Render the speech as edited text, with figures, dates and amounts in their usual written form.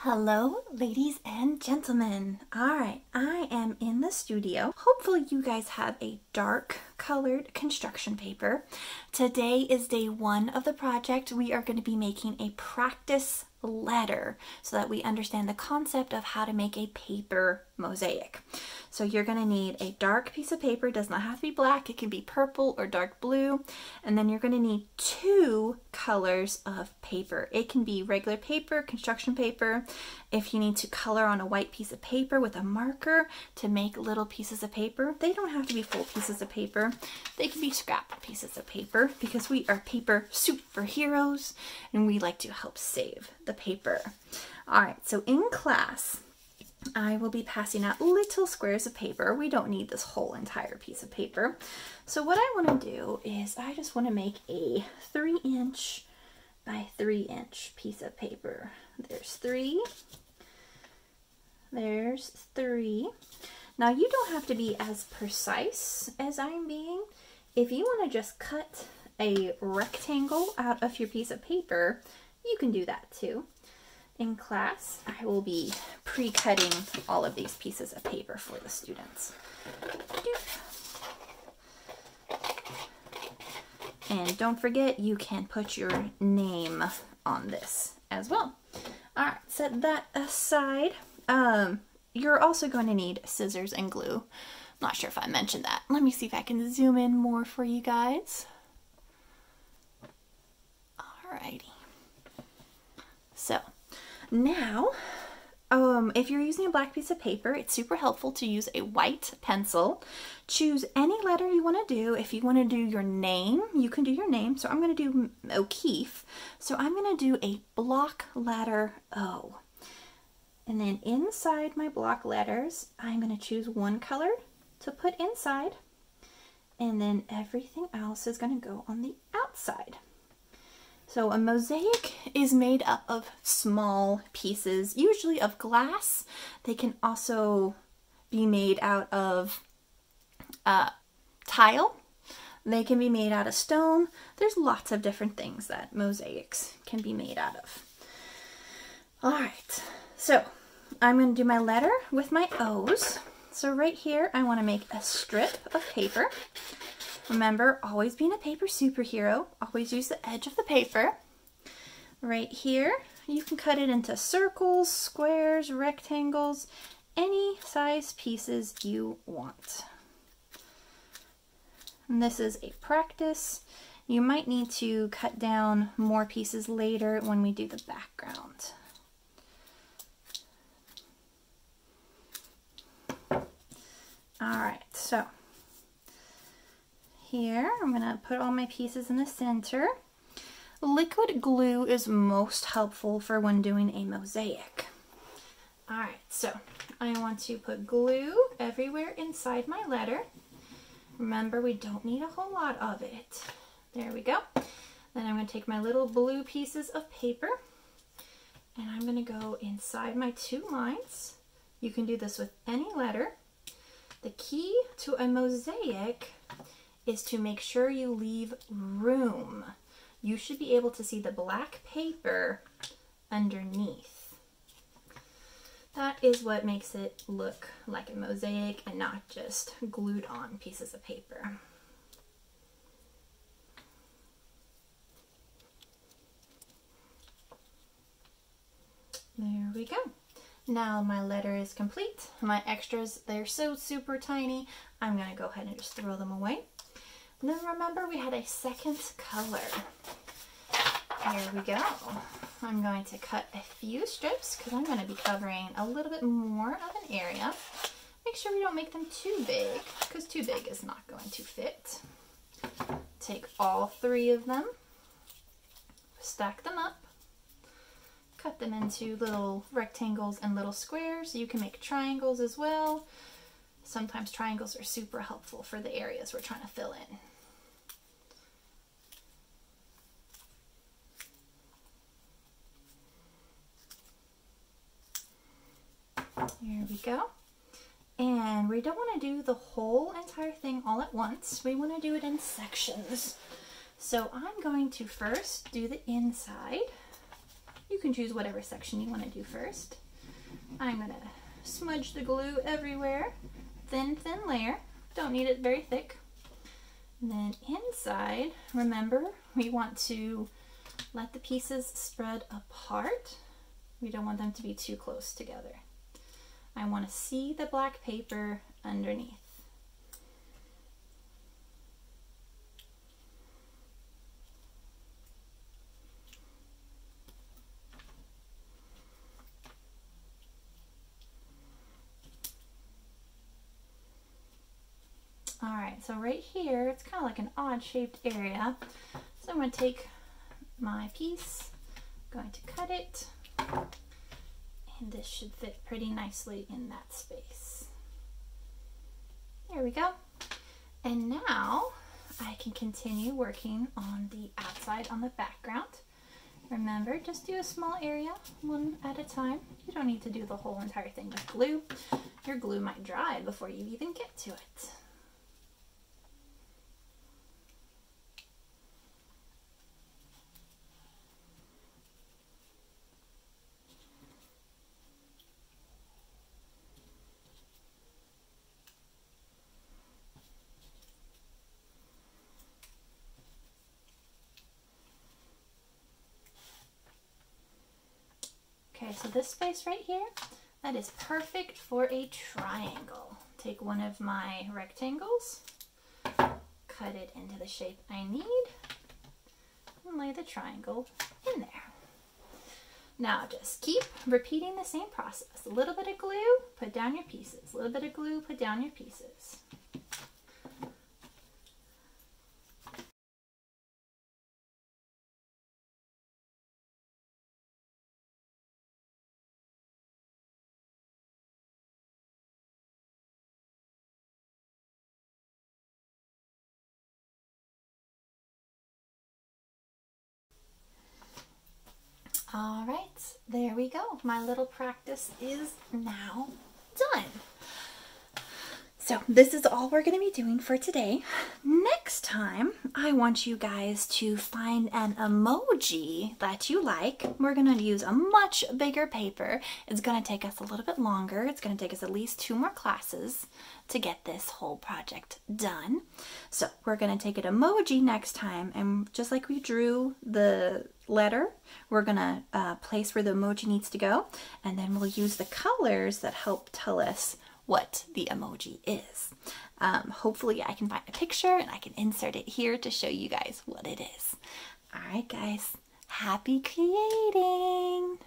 Hello, ladies and gentlemen. All right, I am in the studio. Hopefully you guys have a dark colored construction paper. Today is day one of the project. We are going to be making a practice letter so that we understand the concept of how to make a paper mosaic. So you're going to need a dark piece of paper. It does not have to be black. It can be purple or dark blue. And then you're going to need two colors of paper. It can be regular paper, construction paper. If you need to color on a white piece of paper with a marker to make little pieces of paper, they don't have to be full pieces of paper. They can be scrap pieces of paper because we are paper superheroes and we like to help save the paper. All right, so in class, I will be passing out little squares of paper. We don't need this whole entire piece of paper. So what I want to do is I just want to make a 3" by 3" piece of paper. There's 3. There's 3. Now you don't have to be as precise as I'm being. If you want to just cut a rectangle out of your piece of paper, you can do that too. In class, I will be pre-cutting all of these pieces of paper for the students. And don't forget, you can put your name on this as well. All right, set that aside. You're also going to need scissors and glue. I'm not sure if I mentioned that. Let me see if I can zoom in more for you guys. Alrighty. So now, if you're using a black piece of paper, it's super helpful to use a white pencil. Choose any letter you want to do. If you want to do your name, you can do your name. So I'm going to do O'Keefe. So I'm going to do a block letter O. And then inside my block letters, I'm going to choose one color to put inside. And then everything else is going to go on the outside. So a mosaic is made up of small pieces, usually of glass. They can also be made out of tile. They can be made out of stone. There's lots of different things that mosaics can be made out of. All right, so I'm going to do my letter with my O's. So right here, I want to make a strip of paper. Remember, always being a paper superhero, always use the edge of the paper. Right here, you can cut it into circles, squares, rectangles, any size pieces you want. And this is a practice. You might need to cut down more pieces later when we do the background. All right, so here, I'm going to put all my pieces in the center. Liquid glue is most helpful for when doing a mosaic. All right, so I want to put glue everywhere inside my letter. Remember, we don't need a whole lot of it. There we go. Then I'm going to take my little blue pieces of paper and I'm going to go inside my 2 lines. You can do this with any letter. The key to a mosaic is to make sure you leave room. You should be able to see the black paper underneath. That is what makes it look like a mosaic and not just glued on pieces of paper. There we go. Now my letter is complete. My extras, they're so super tiny. I'm going to go ahead and just throw them away. And then remember, we had a second color. Here we go. I'm going to cut a few strips because I'm going to be covering a little bit more of an area. Make sure we don't make them too big because too big is not going to fit. Take all 3 of them, stack them up, cut them into little rectangles and little squares. You can make triangles as well. Sometimes triangles are super helpful for the areas we're trying to fill in. Here we go. And we don't want to do the whole entire thing all at once. We want to do it in sections. So I'm going to first do the inside. You can choose whatever section you want to do first. I'm going to smudge the glue everywhere. Thin layer. Don't need it very thick. And then inside, remember, we want to let the pieces spread apart. We don't want them to be too close together. I want to see the black paper underneath. Alright, so right here, it's kind of like an odd shaped area. So I'm going to take my piece, I'm going to cut it, and this should fit pretty nicely in that space. There we go. And now I can continue working on the outside on the background. Remember, just do a small area, one at a time. You don't need to do the whole entire thing with glue. Your glue might dry before you even get to it. Okay, so this space right here, that is perfect for a triangle. Take one of my rectangles, cut it into the shape I need, and lay the triangle in there. Now just keep repeating the same process. A little bit of glue, put down your pieces. A little bit of glue, put down your pieces. All right, there we go. My little practice is now done. So this is all we're going to be doing for today. Next time, I want you guys to find an emoji that you like. We're going to use a much bigger paper. It's going to take us a little bit longer. It's going to take us at least 2 more classes to get this whole project done. So we're going to take an emoji next time, and just like we drew the letter, we're going to place where the emoji needs to go, and then we'll use the colors that help tell us what the emoji is. Hopefully I can find a picture and I can insert it here to show you guys what it is. All right, guys, happy creating!